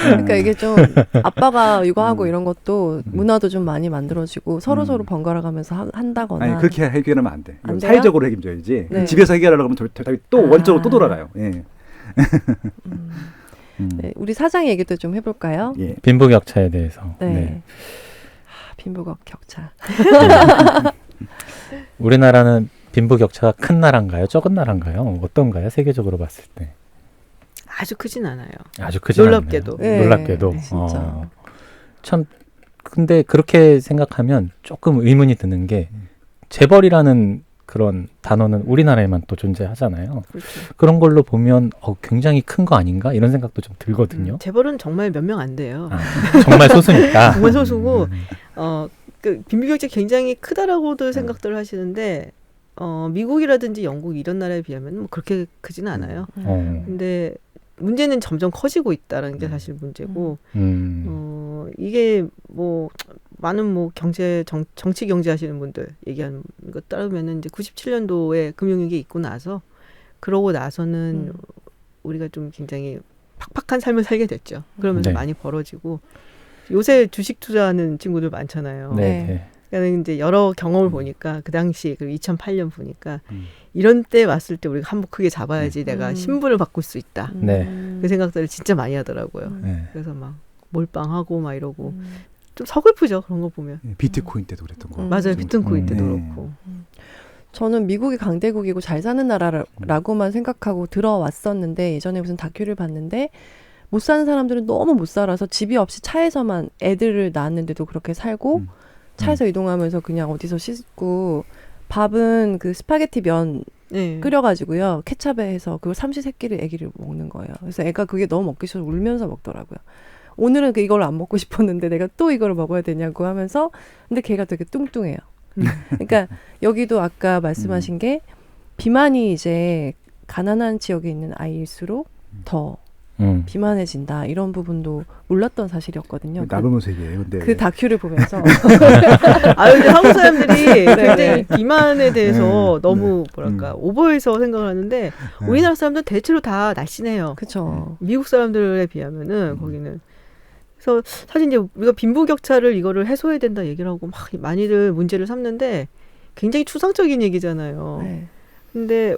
그러니까 이게 좀 아빠가 육아하고 이런 것도 문화도 좀 많이 만들어지고 서로 번갈아 가면서 한다거나. 아니 그렇게 해결하면 안 돼. 안 사회적으로 해결해야지. 집에서 해결하려고 하면 답이 또 원적으로 또 돌아가요. 네, 우리 사장 얘기도 좀 해볼까요? 빈부격차에 대해서. 네. 빈부격차. 우리나라는 빈부격차가 큰 나라인가요? 적은 나라인가요? 어떤가요? 세계적으로 봤을 때. 아주 크진 않아요. 아주 크지 놀랍게도. 않나요? 놀랍게도. 진짜. 참 근데 그렇게 생각하면 조금 의문이 드는 게 재벌이라는 그런 단어는 우리나라에만 또 존재하잖아요. 그렇죠. 그런 걸로 보면 굉장히 큰 거 아닌가? 이런 생각도 좀 들거든요. 재벌은 정말 몇 명 안 돼요. 정말 소수니까. 정말 소수고 그 빈부격차 굉장히 크다라고도 생각들을 하시는데 미국이라든지 영국 이런 나라에 비하면 뭐 그렇게 크지는 않아요. 근데 문제는 점점 커지고 있다는 게 사실 문제고 이게 뭐 많은 뭐 정치 경제 하시는 분들 얘기하는 것 따르면은 이제 97년도에 금융위기 있고 나서 그러고 나서는 우리가 좀 굉장히 팍팍한 삶을 살게 됐죠. 그러면서 많이 벌어지고 요새 주식 투자하는 친구들 많잖아요. 그러니까 이제 여러 경험을 보니까 그 당시 그리고 2008년 보니까 이런 때 왔을 때 우리가 한번 크게 잡아야지 내가 신분을 바꿀 수 있다. 그 생각들을 진짜 많이 하더라고요. 그래서 막 몰빵하고 막 이러고 좀 서글프죠. 그런 거 보면. 비트코인 때도 그랬던 거. 맞아요. 비트코인 때도 그렇고. 저는 미국이 강대국이고 잘 사는 나라라고만 생각하고 들어왔었는데 예전에 무슨 다큐를 봤는데 못 사는 사람들은 너무 못 살아서 집이 없이 차에서만 애들을 낳았는데도 그렇게 살고 차에서 이동하면서 그냥 어디서 씻고 밥은 그 스파게티 면 끓여가지고요. 케찹에 해서 그걸 삼시세끼를 애기를 먹는 거예요. 그래서 애가 그게 너무 먹기 싫어서 울면서 먹더라고요. 오늘은 이걸 안 먹고 싶었는데 내가 또 이걸 먹어야 되냐고 하면서 근데 걔가 되게 뚱뚱해요. 그러니까 여기도 아까 말씀하신 게 비만이 이제 가난한 지역에 있는 아이일수록 더 비만해진다 이런 부분도 몰랐던 사실이었거든요. 나르노 세계예요. 근데 그 다큐를 보면서 근데 한국 사람들이 굉장히 비만에 대해서 너무 뭐랄까 오버해서 생각을 하는데 우리나라 사람들은 대체로 다 날씬해요. 그렇죠. 미국 사람들에 비하면은 거기는 그래서 사실 이제 우리가 빈부격차를 이거를 해소해야 된다 얘기를 하고 막 많이들 문제를 삼는데 굉장히 추상적인 얘기잖아요. 근데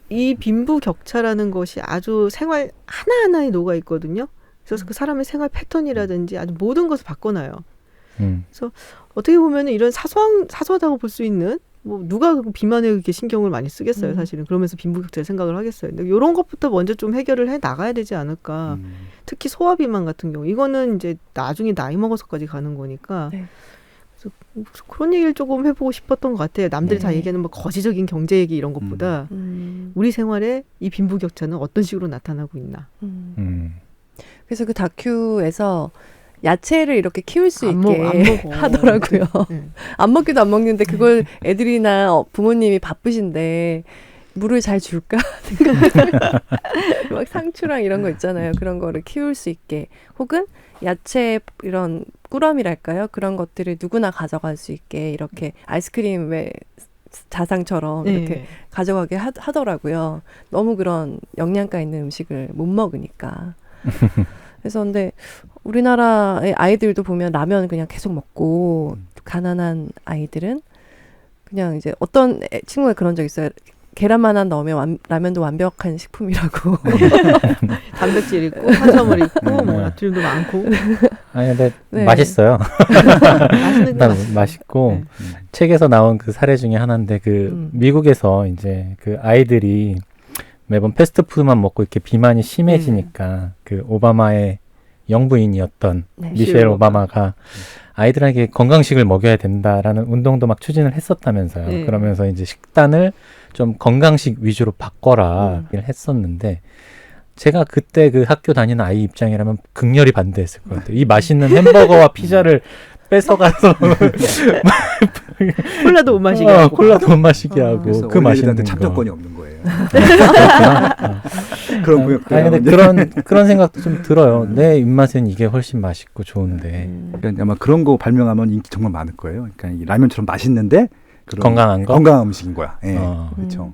이 빈부격차라는 것이 아주 생활 하나하나에 녹아 있거든요. 그래서 그 사람의 생활 패턴이라든지 아주 모든 것을 바꿔놔요. 그래서 어떻게 보면 이런 사소하다고 볼 수 있는 뭐 누가 비만에 그렇게 신경을 많이 쓰겠어요, 사실은. 그러면서 빈부격차를 생각을 하겠어요. 근데 이런 것부터 먼저 좀 해결을 해 나가야 되지 않을까. 특히 소아비만 같은 경우 이거는 이제 나중에 나이 먹어서까지 가는 거니까. 그런 얘기를 조금 해보고 싶었던 것 같아요. 남들이 네. 다 얘기하는 뭐 거시적인 경제 얘기 이런 것보다 우리 생활에 이 빈부격차는 어떤 식으로 나타나고 있나. 그래서 그 다큐에서 야채를 이렇게 키울 수 안 있게 안 먹어. 하더라고요. 네. 안 먹기도 안 먹는데 그걸 애들이나 부모님이 바쁘신데 물을 잘 줄까? 막 상추랑 이런 거 있잖아요. 그런 거를 키울 수 있게 혹은 야채 이런 꾸러미랄까요? 그런 것들을 누구나 가져갈 수 있게 이렇게 아이스크림 왜 자상처럼 이렇게 네. 가져가게 하더라고요. 너무 그런 영양가 있는 음식을 못 먹으니까. 그래서 근데 우리나라의 아이들도 보면 라면 그냥 계속 먹고 가난한 아이들은 그냥 이제 어떤 친구가 그런 적 있어요. 계란만 하나 넣으면 라면도 완벽한 식품이라고. 단백질 있고 탄수화물 있고 뭐 나트륨도 많고 아니 근데 네. 맛있어요. 맛있는 게 일단 맞습니다. 맛있고 네. 책에서 나온 그 사례 중에 하나인데 그 미국에서 이제 그 아이들이 매번 패스트푸드만 먹고 이렇게 비만이 심해지니까 그 오바마의 영부인이었던 네. 미셸 오바마가 아이들에게 건강식을 먹여야 된다라는 운동도 막 추진을 했었다면서요. 네. 그러면서 이제 식단을 좀 건강식 위주로 바꿔라 했었는데 제가 그때 그 학교 다니는 아이 입장이라면 극렬히 반대했을 것 같아요. 이 맛있는 햄버거와 피자를 뺏어가서 콜라도 못 마시게 하고 콜라도 못 마시게 하고 그래서 그 맛있는 어린이들한테 거. 참정권이 없는 거예요. 그렇구나. 그런 구역. 아니 근데 그런 생각도 좀 들어요. 내 입맛엔 이게 훨씬 맛있고 좋은데 그러니까 아마 그런 거 발명하면 인기 정말 많을 거예요. 그러니까 이 라면처럼 맛있는데 그런 건강한 거? 건강한 음식인 거야. 예. 어. 그렇죠.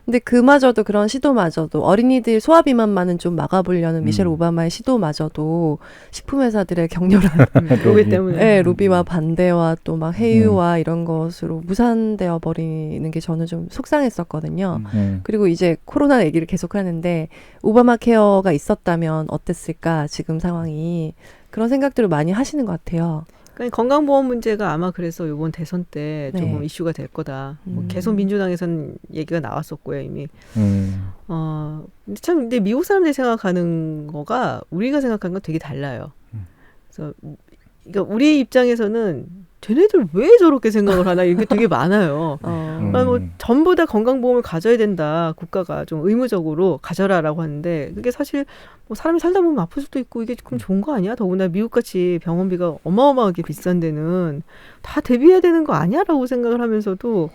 근데 그마저도 그런 시도마저도 어린이들 소화비만만은 좀 막아보려는 미셸 오바마의 시도마저도 식품회사들의 격렬한 로비 때문에 네, 로비와 반대와 또 막 해유와 이런 것으로 무산되어 버리는 게 저는 좀 속상했었거든요. 그리고 이제 코로나 얘기를 계속 하는데 오바마 케어가 있었다면 어땠을까 지금 상황이 그런 생각들을 많이 하시는 것 같아요. 그러니까 건강보험 문제가 아마 그래서 이번 대선 때 네. 조금 이슈가 될 거다. 뭐 계속 민주당에서는 얘기가 나왔었고요 이미. 근데 미국 사람들이 생각하는 거가 우리가 생각하는 건 되게 달라요. 그래서 그러니까 우리 입장에서는 쟤네들 왜 저렇게 생각을 하나 이게 되게 많아요. 그러니까 뭐 전부 다 건강보험을 가져야 된다. 국가가 좀 의무적으로 가져라라고 하는데 그게 사실 뭐 사람이 살다 보면 아플 수도 있고 이게 그럼 좋은 거 아니야? 더구나 미국같이 병원비가 어마어마하게 비싼 데는 다 대비해야 되는 거 아니야?라고 생각을 하면서도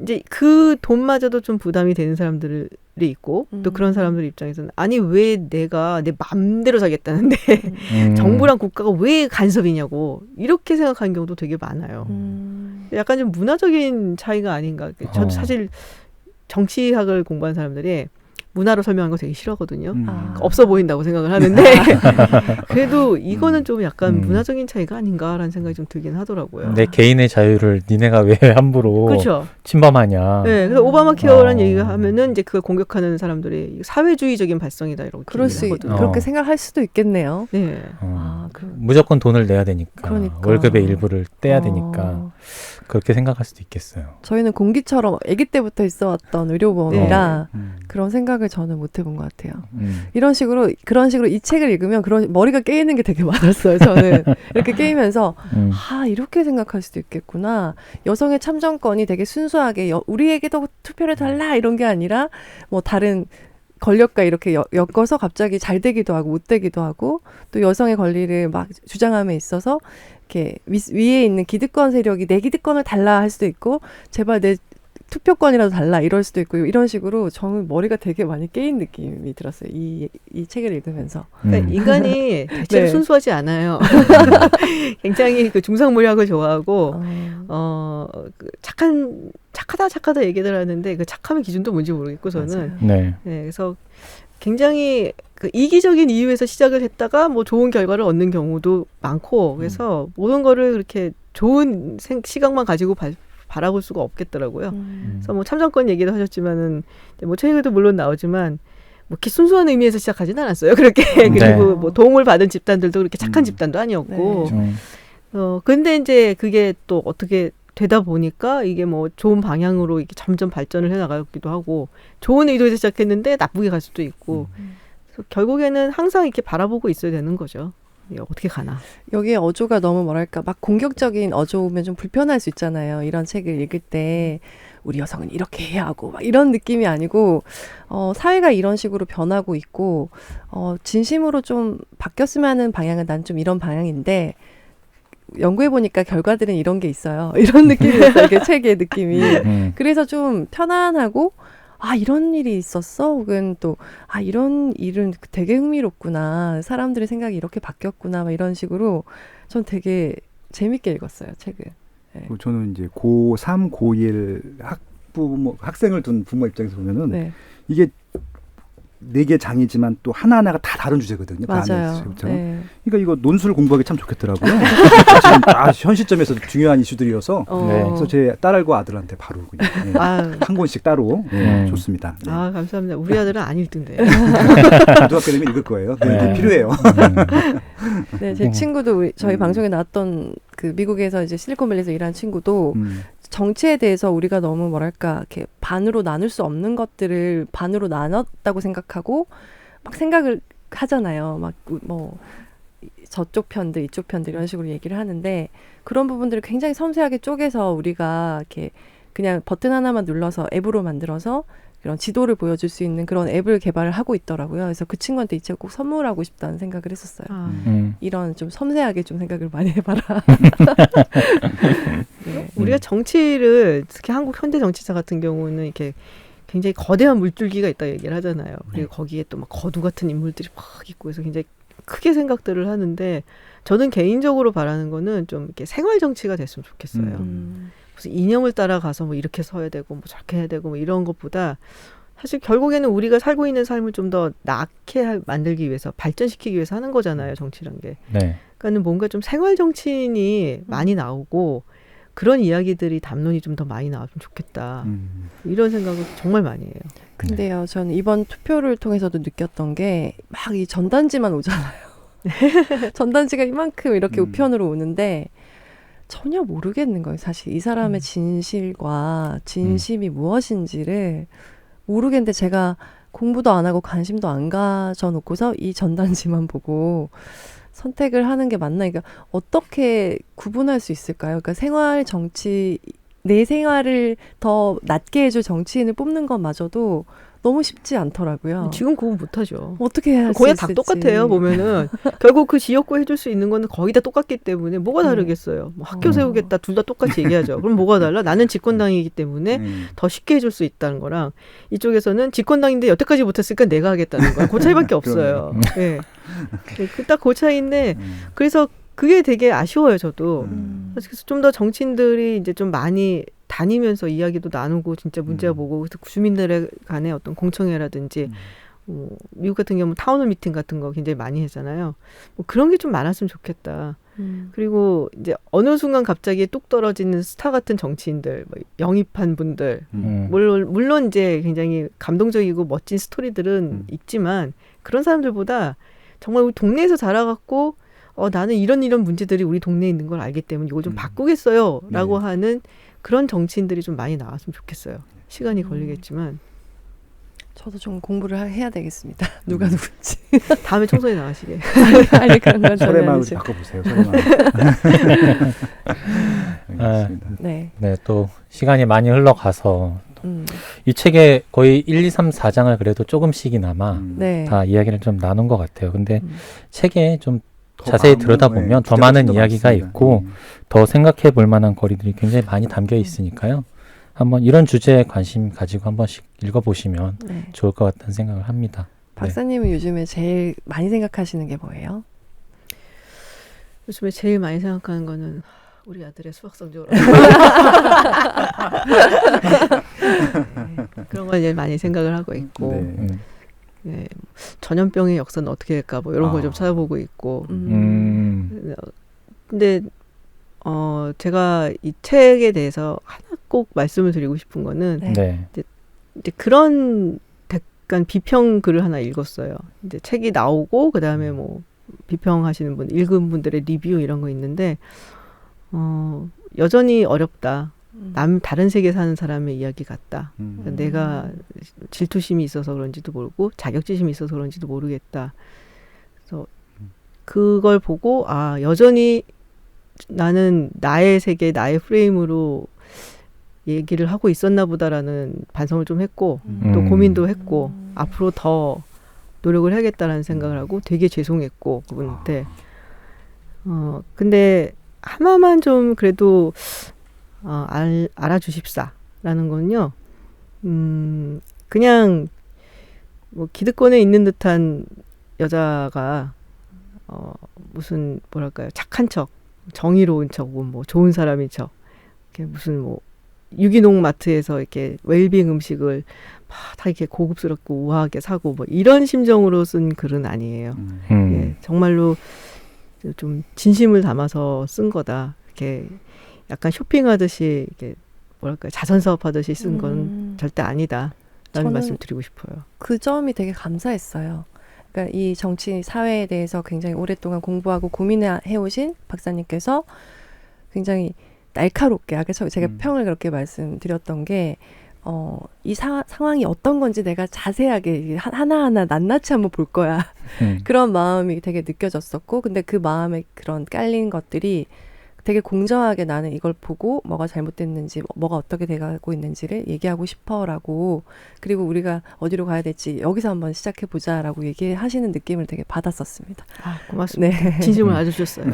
이제 그 돈마저도 좀 부담이 되는 사람들이 있고 또 그런 사람들 입장에서는 아니 왜 내가 내 맘대로 살겠다는데 정부랑 국가가 왜 간섭이냐고 이렇게 생각하는 경우도 되게 많아요. 약간 좀 문화적인 차이가 아닌가. 저도 사실 정치학을 공부한 사람들이 문화로 설명하는 거 되게 싫어하거든요. 없어 보인다고 생각을 하는데 그래도 이거는 좀 약간 문화적인 차이가 아닌가라는 생각이 좀 들긴 하더라고요. 내 개인의 자유를 니네가 왜 함부로 그렇죠. 침범하냐. 네, 그래서 오바마 케어라는 얘기가 하면은 이제 그걸 공격하는 사람들이 사회주의적인 발성이다 이렇게 그럴 수 하거든요. 그렇게 생각할 수도 있겠네요. 네. 무조건 돈을 내야 되니까 그러니까. 월급의 일부를 떼야 되니까 그렇게 생각할 수도 있겠어요. 저희는 공기처럼 아기 때부터 있어왔던 의료보험이라 그런 생각을 저는 못 해본 것 같아요. 그런 식으로 이 책을 읽으면 그런 머리가 깨이는 게 되게 많았어요. 저는 이렇게 깨이면서 이렇게 생각할 수도 있겠구나. 여성의 참정권이 되게 순수하게 우리에게도 투표를 달라 이런 게 아니라 뭐 다른 권력과 이렇게 엮어서 갑자기 잘 되기도 하고 못 되기도 하고 또 여성의 권리를 막 주장함에 있어서 이렇게 위에 있는 기득권 세력이 내 기득권을 달라 할 수도 있고 제발 내 투표권이라도 달라 이럴 수도 있고 이런 식으로 저는 머리가 되게 많이 깨인 느낌이 들었어요. 이 책을 읽으면서. 그러니까 인간이 대체로 네. 순수하지 않아요. 굉장히 그 중상모략을 좋아하고 착하다 얘기들 하는데 그 착함의 기준도 뭔지 모르겠고 저는 네. 그래서 굉장히 그 이기적인 이유에서 시작을 했다가 뭐 좋은 결과를 얻는 경우도 많고 그래서 모든 거를 그렇게 좋은 시각만 가지고 바라볼 수가 없겠더라고요. 그래서 뭐 참정권 얘기도 하셨지만은 뭐 책에도 물론 나오지만 뭐 이렇게 순수한 의미에서 시작하진 않았어요. 그렇게 그리고 뭐 도움을 받은 집단들도 그렇게 착한 집단도 아니었고. 근데 이제 그게 또 어떻게 되다 보니까 이게 뭐 좋은 방향으로 이렇게 점점 발전을 해나가기도 하고 좋은 의도에서 시작했는데 나쁘게 갈 수도 있고. 그래서 결국에는 항상 이렇게 바라보고 있어야 되는 거죠. 어떻게 가나. 여기에 어조가 너무 뭐랄까 막 공격적인 어조면 좀 불편할 수 있잖아요. 이런 책을 읽을 때 우리 여성은 이렇게 해야 하고 막 이런 느낌이 아니고 사회가 이런 식으로 변하고 있고 진심으로 좀 바뀌었으면 하는 방향은 난 좀 이런 방향인데 연구해 보니까 결과들은 이런 게 있어요. 이런 느낌이었어요. 이게 책의 느낌이. 그래서 좀 편안하고 아 이런 일이 있었어? 혹은 또 아 이런 일은 되게 흥미롭구나. 사람들의 생각이 이렇게 바뀌었구나. 막 이런 식으로 전 되게 재밌게 읽었어요. 책을. 네. 저는 이제 고3, 고1 학생을 둔 부모 입장에서 보면은 네. 이게 4개 장이지만 또 하나하나가 다 다른 주제거든요. 그 맞아요. 안에 네. 그러니까 이거 논술을 공부하기 참 좋겠더라고요. 지금 현 시점에서 중요한 이슈들이어서 네. 그래서 제 딸과 아들한테 바로 그냥 한 권씩 따로 좋습니다. 네. 아 감사합니다. 우리 아들은 안 읽던데. 고등학교 되면 읽을 거예요. 네. 필요해요. 네, 제 친구도 저희 방송에 나왔던 그 미국에서 이제 실리콘밸리에서 일하는 친구도 정치에 대해서 우리가 너무 뭐랄까 이렇게 반으로 나눌 수 없는 것들을 반으로 나눴다고 생각하고 막 생각을 하잖아요. 막 뭐 저쪽 편들 이쪽 편들 이런 식으로 얘기를 하는데 그런 부분들을 굉장히 섬세하게 쪼개서 우리가 이렇게 그냥 버튼 하나만 눌러서 앱으로 만들어서 그런 지도를 보여줄 수 있는 그런 앱을 개발을 하고 있더라고요. 그래서 그 친구한테 이 책을 꼭 선물하고 싶다는 생각을 했었어요. 이런 좀 섬세하게 좀 생각을 많이 해봐라. 네. 우리가 정치를 특히 한국 현대 정치사 같은 경우는 이렇게 굉장히 거대한 물줄기가 있다 얘기를 하잖아요. 그리고 거기에 또 막 거두 같은 인물들이 막 있고 해서 굉장히 크게 생각들을 하는데 저는 개인적으로 바라는 거는 좀 이렇게 생활 정치가 됐으면 좋겠어요. 무슨 이념을 따라가서 뭐 이렇게 서야 되고 뭐 저렇게 해야 되고 뭐 이런 것보다 사실 결국에는 우리가 살고 있는 삶을 좀 더 낫게 만들기 위해서 발전시키기 위해서 하는 거잖아요. 정치란 게. 네. 그러니까는 뭔가 좀 생활 정치인이 많이 나오고 그런 이야기들이 담론이 좀 더 많이 나왔으면 좋겠다. 이런 생각을 정말 많이 해요. 근데요, 저는 이번 투표를 통해서도 느꼈던 게 막 이 전단지만 오잖아요. 전단지가 이만큼 이렇게 우편으로 오는데 전혀 모르겠는 거예요. 사실 이 사람의 진실과 진심이 무엇인지를 모르겠는데 제가 공부도 안 하고 관심도 안 가져놓고서 이 전단지만 보고 선택을 하는 게 맞나? 그러니까 어떻게 구분할 수 있을까요? 그러니까 생활 정치, 내 생활을 더 낫게 해줄 정치인을 뽑는 것마저도 너무 쉽지 않더라고요. 지금 구분 못하죠. 어떻게 할 수 거의 있을지. 다 똑같아요. 보면은 결국 그 지역구 해줄 수 있는 거는 거의 다 똑같기 때문에 뭐가 다르겠어요. 뭐 학교 세우겠다 둘 다 똑같이 얘기하죠. 그럼 뭐가 달라? 나는 집권당이기 때문에 더 쉽게 해줄 수 있다는 거랑 이쪽에서는 집권당인데 여태까지 못했으니까 내가 하겠다는 거야. 그 차이밖에 없어요. 네. 딱 그 차이인데 그래서 그게 되게 아쉬워요. 저도. 그래서 좀 더 정치인들이 이제 좀 많이 다니면서 이야기도 나누고 진짜 문제가 뭐고 주민들의 간의 어떤 공청회라든지 미국 같은 경우는 타운홀 미팅 같은 거 굉장히 많이 하잖아요. 뭐 그런 게 좀 많았으면 좋겠다. 그리고 이제 어느 순간 갑자기 뚝 떨어지는 스타 같은 정치인들, 뭐 영입한 분들, 물론 이제 굉장히 감동적이고 멋진 스토리들은 있지만 그런 사람들보다 정말 우리 동네에서 자라갖고 나는 이런 문제들이 우리 동네에 있는 걸 알기 때문에 이걸 좀 바꾸겠어요. 라고 하는 그런 정치인들이 좀 많이 나왔으면 좋겠어요. 시간이 걸리겠지만. 저도 좀 공부를 해야 되겠습니다. 누가 누군지. 다음에 총선에 나가시게. 아니 그런 건 전혀 설레마을 아니죠. 바꿔보세요. 설레마을. 알겠습니다. 네. 네, 또 시간이 많이 흘러가서 이 책의 거의 1, 2, 3, 4장을 그래도 조금씩이나마 네. 다 이야기를 좀 나눈 것 같아요. 근데 책에 좀 더 자세히 많은, 들여다보면 더 주제가 많은 좀 더 이야기가 많습니다. 있고 더 생각해 볼 만한 거리들이 굉장히 많이 담겨 있으니까요. 한번 이런 주제에 관심 가지고 한 번씩 읽어보시면 네. 좋을 것 같다는 생각을 합니다. 박사님은 요즘에 제일 많이 생각하시는 게 뭐예요? 요즘에 제일 많이 생각하는 거는 우리 아들의 수학 성적으로. 그런 걸 이제 많이 생각을 하고 있고 네, 전염병의 역사는 어떻게 될까 뭐 이런 걸 좀 찾아보고 있고. 근데 제가 이 책에 대해서 하나 꼭 말씀을 드리고 싶은 거는 네. 이제 그런 약간 비평 글을 하나 읽었어요. 이제 책이 나오고 그다음에 뭐 비평하시는 분, 읽은 분들의 리뷰 이런 거 있는데 여전히 어렵다. 다른 세계 사는 사람의 이야기 같다. 그러니까 내가 질투심이 있어서 그런지도 모르고 자격지심이 있어서 그런지도 모르겠다. 그래서 그걸 보고 여전히 나는 나의 세계, 나의 프레임으로 얘기를 하고 있었나 보다라는 반성을 좀 했고 또 고민도 했고 앞으로 더 노력을 해야겠다라는 생각을 하고 되게 죄송했고 그분한테 근데 하나만 좀 그래도 알아주십사라는 건요. 그냥 뭐 기득권에 있는 듯한 여자가 무슨 뭐랄까요, 착한 척, 정의로운 척, 뭐 좋은 사람인 척, 이렇게 무슨 뭐 유기농 마트에서 이렇게 웰빙 음식을 다 이렇게 고급스럽고 우아하게 사고 뭐 이런 심정으로 쓴 글은 아니에요. 예, 정말로 좀 진심을 담아서 쓴 거다. 이렇게 약간 쇼핑하듯이 이렇게 뭐랄까요, 자선사업하듯이 쓴 건 절대 아니다라는 말씀 드리고 싶어요. 그 점이 되게 감사했어요. 그러니까 이 정치 사회에 대해서 굉장히 오랫동안 공부하고 고민해오신 박사님께서 굉장히 날카롭게, 아까 제가 평을 그렇게 말씀드렸던 게 이 상황이 어떤 건지 내가 자세하게 하나하나 낱낱이 한번 볼 거야. 그런 마음이 되게 느껴졌었고, 근데 그 마음에 그런 깔린 것들이 되게 공정하게 나는 이걸 보고 뭐가 잘못됐는지, 뭐가 어떻게 돼가고 있는지를 얘기하고 싶어라고, 그리고 우리가 어디로 가야 될지 여기서 한번 시작해보자라고 얘기하시는 느낌을 되게 받았었습니다. 고맙습니다. 네. 진심을 알아주셨어요.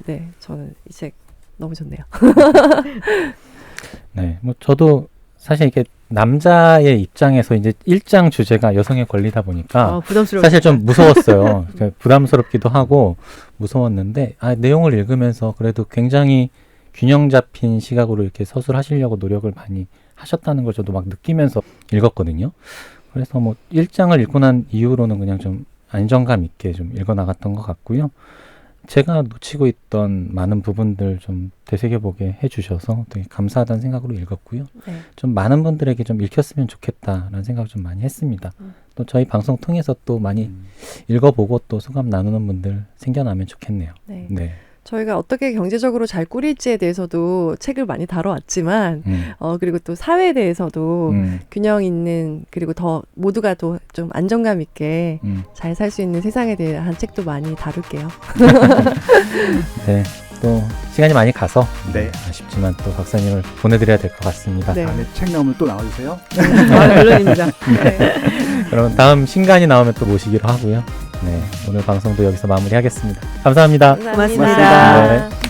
네. 저는 이 책 너무 좋네요. 네, 뭐 저도 사실 이게 남자의 입장에서 이제 1장 주제가 여성의 권리다 보니까 사실 좀 무서웠어요. 부담스럽기도 하고 무서웠는데 내용을 읽으면서 그래도 굉장히 균형 잡힌 시각으로 이렇게 서술하시려고 노력을 많이 하셨다는 걸 저도 막 느끼면서 읽었거든요. 그래서 뭐 1장을 읽고 난 이후로는 그냥 좀 안정감 있게 좀 읽어 나갔던 것 같고요. 제가 놓치고 있던 많은 부분들 좀 되새겨보게 해주셔서 되게 감사하다는 생각으로 읽었고요. 네. 좀 많은 분들에게 좀 읽혔으면 좋겠다라는 생각을 좀 많이 했습니다. 또 저희 방송 통해서 또 많이 읽어보고 또 소감 나누는 분들 생겨나면 좋겠네요. 네. 네. 저희가 어떻게 경제적으로 잘 꾸릴지에 대해서도 책을 많이 다뤄왔지만 그리고 또 사회에 대해서도 균형 있는, 그리고 더 모두가 또 좀 안정감 있게 잘 살 수 있는 세상에 대한 책도 많이 다룰게요. 네, 또 시간이 많이 가서 아쉽지만 또 박사님을 보내드려야 될 것 같습니다. 네. 다음에 책 나오면 또 나와주세요. 물론입니다. 네. 그럼 다음 신간이 나오면 또 모시기로 하고요. 네, 오늘 방송도 여기서 마무리하겠습니다. 감사합니다. 고맙습니다. 네.